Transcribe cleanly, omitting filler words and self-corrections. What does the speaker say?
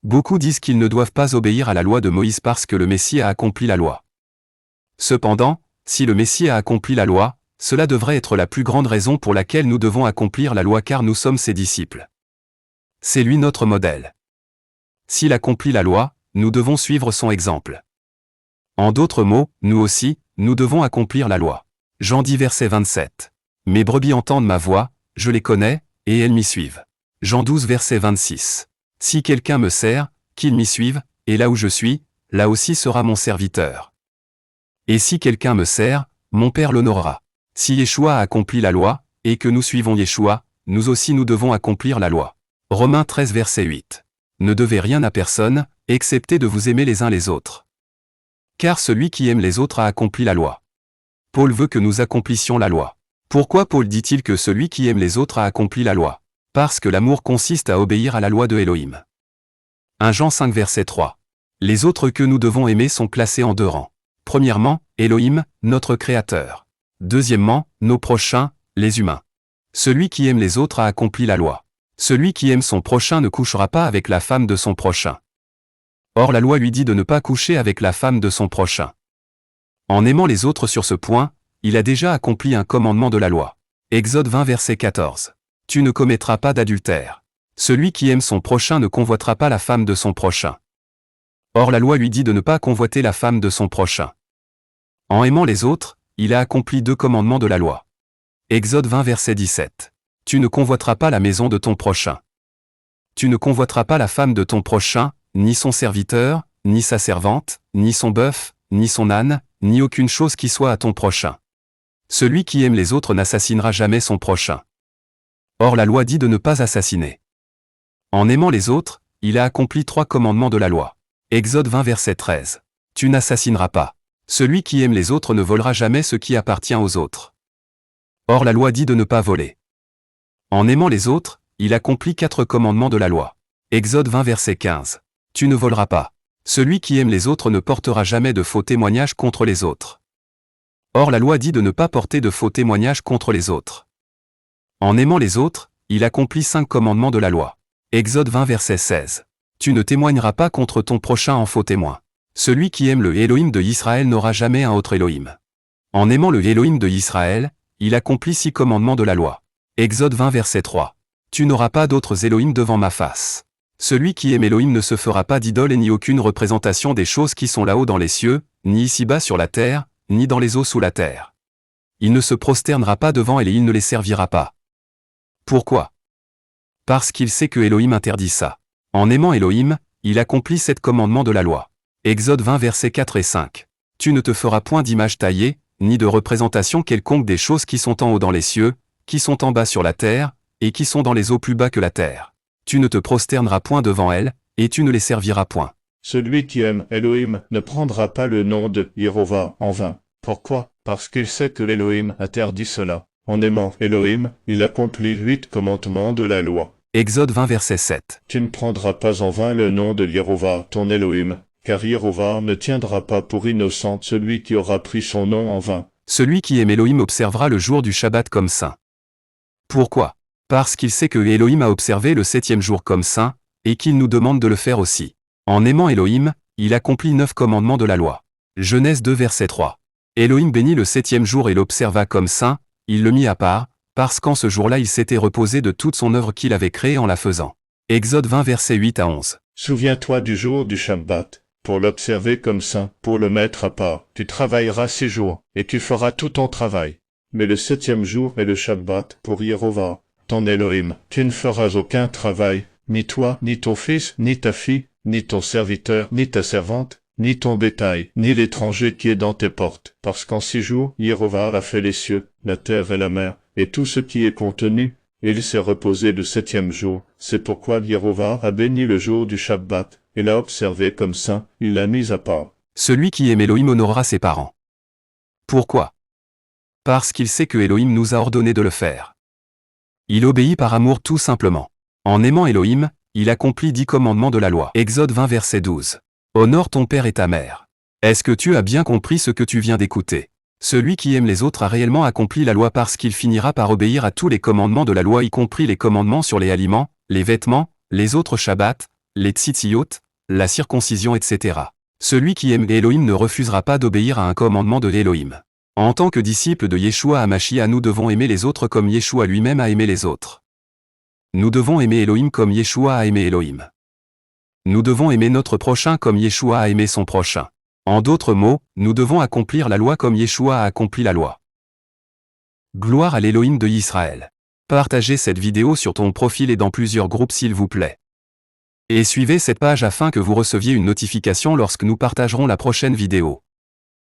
Beaucoup disent qu'ils ne doivent pas obéir à la loi de Moïse parce que le Messie a accompli la loi. Cependant, si le Messie a accompli la loi, cela devrait être la plus grande raison pour laquelle nous devons accomplir la loi car nous sommes ses disciples. C'est lui notre modèle. S'il accomplit la loi, nous devons suivre son exemple. En d'autres mots, nous aussi, nous devons accomplir la loi. Jean 10 verset 27. Mes brebis entendent ma voix, je les connais, et elles m'y suivent. Jean 12 verset 26. Si quelqu'un me sert, qu'il m'y suive, et là où je suis, là aussi sera mon serviteur. Et si quelqu'un me sert, mon Père l'honorera. Si Yeshua a accompli la loi, et que nous suivons Yeshua, nous aussi nous devons accomplir la loi. Romains 13 verset 8. Ne devez rien à personne, excepté de vous aimer les uns les autres. Car celui qui aime les autres a accompli la loi. Paul veut que nous accomplissions la loi. Pourquoi Paul dit-il que celui qui aime les autres a accompli la loi? Parce que l'amour consiste à obéir à la loi de Elohim. 1 Jean 5 verset 3. Les autres que nous devons aimer sont classés en deux rangs. Premièrement, Elohim, notre Créateur. Deuxièmement, nos prochains, les humains. Celui qui aime les autres a accompli la loi. Celui qui aime son prochain ne couchera pas avec la femme de son prochain. Or la loi lui dit de ne pas coucher avec la femme de son prochain. En aimant les autres sur ce point, il a déjà accompli un commandement de la loi. Exode 20 verset 14. Tu ne commettras pas d'adultère. Celui qui aime son prochain ne convoitera pas la femme de son prochain. Or la loi lui dit de ne pas convoiter la femme de son prochain. En aimant les autres, il a accompli deux commandements de la loi. Exode 20 verset 17. Tu ne convoiteras pas la maison de ton prochain. Tu ne convoiteras pas la femme de ton prochain, ni son serviteur, ni sa servante, ni son bœuf, ni son âne, ni aucune chose qui soit à ton prochain. Celui qui aime les autres n'assassinera jamais son prochain. Or la loi dit de ne pas assassiner. En aimant les autres, il a accompli trois commandements de la loi. Exode 20 verset 13. Tu n'assassineras pas. Celui qui aime les autres ne volera jamais ce qui appartient aux autres. Or la loi dit de ne pas voler. En aimant les autres, il accomplit quatre commandements de la loi. Exode 20 verset 15. Tu ne voleras pas. Celui qui aime les autres ne portera jamais de faux témoignages contre les autres. Or la loi dit de ne pas porter de faux témoignages contre les autres. En aimant les autres, il accomplit 5 commandements de la loi. Exode 20 verset 16. Tu ne témoigneras pas contre ton prochain en faux témoin. Celui qui aime le Elohim de Israël n'aura jamais un autre Elohim. En aimant le Elohim de Israël, il accomplit 6 commandements de la loi. Exode 20 verset 3. Tu n'auras pas d'autres Elohim devant ma face. Celui qui aime Elohim ne se fera pas d'idole et ni aucune représentation des choses qui sont là-haut dans les cieux, ni ici-bas sur la terre, ni dans les eaux sous la terre. Il ne se prosternera pas devant elles et il ne les servira pas. Pourquoi? Parce qu'il sait que Elohim interdit ça. En aimant Elohim, il accomplit 7 commandements de la loi. Exode 20 versets 4 et 5. Tu ne te feras point d'image taillée, ni de représentation quelconque des choses qui sont en haut dans les cieux, qui sont en bas sur la terre, et qui sont dans les eaux plus bas que la terre. Tu ne te prosterneras point devant elles, et tu ne les serviras point. Celui qui aime Elohim ne prendra pas le nom de Yehovah en vain. Pourquoi? Parce qu'il sait que l'Elohim interdit cela. En aimant Elohim, il accomplit 8 commandements de la loi. Exode 20 verset 7. Tu ne prendras pas en vain le nom de Yehovah ton Elohim, car Yehovah ne tiendra pas pour innocent celui qui aura pris son nom en vain. Celui qui aime Elohim observera le jour du Shabbat comme saint. Pourquoi? Parce qu'il sait que Elohim a observé le 7e jour comme saint, et qu'il nous demande de le faire aussi. En aimant Elohim, il accomplit 9 commandements de la loi. Genèse 2 verset 3. Elohim bénit le 7e jour et l'observa comme saint, il le mit à part, parce qu'en ce jour-là il s'était reposé de toute son œuvre qu'il avait créée en la faisant. Exode 20 versets 8 à 11. Souviens-toi du jour du Shabbat, pour l'observer comme saint, pour le mettre à part. Tu travailleras 6 jours, et tu feras tout ton travail. Mais le 7e jour est le Shabbat pour Yehovah, ton Elohim. Tu ne feras aucun travail, ni toi, ni ton fils, ni ta fille, ni ton serviteur, ni ta servante, ni ton bétail, ni l'étranger qui est dans tes portes. Parce qu'en 6 jours, Yehovah a fait les cieux, la terre et la mer, et tout ce qui est contenu, et il s'est reposé le 7e jour. C'est pourquoi Yehovah a béni le jour du Shabbat, et l'a observé comme saint, il l'a mis à part. Celui qui aime Elohim honorera ses parents. Pourquoi? Parce qu'il sait que Elohim nous a ordonné de le faire. Il obéit par amour tout simplement. En aimant Elohim, il accomplit 10 commandements de la loi. Exode 20 verset 12. Honore ton père et ta mère. Est-ce que tu as bien compris ce que tu viens d'écouter? Celui qui aime les autres a réellement accompli la loi parce qu'il finira par obéir à tous les commandements de la loi y compris les commandements sur les aliments, les vêtements, les autres Shabbats, les tzitziot, la circoncision, etc. Celui qui aime Elohim ne refusera pas d'obéir à un commandement de Elohim. En tant que disciples de Yeshua HaMashiach, nous devons aimer les autres comme Yeshua lui-même a aimé les autres. Nous devons aimer Elohim comme Yeshua a aimé Elohim. Nous devons aimer notre prochain comme Yeshua a aimé son prochain. En d'autres mots, nous devons accomplir la loi comme Yeshua a accompli la loi. Gloire à l'Elohim de Israël. Partagez cette vidéo sur ton profil et dans plusieurs groupes s'il vous plaît. Et suivez cette page afin que vous receviez une notification lorsque nous partagerons la prochaine vidéo.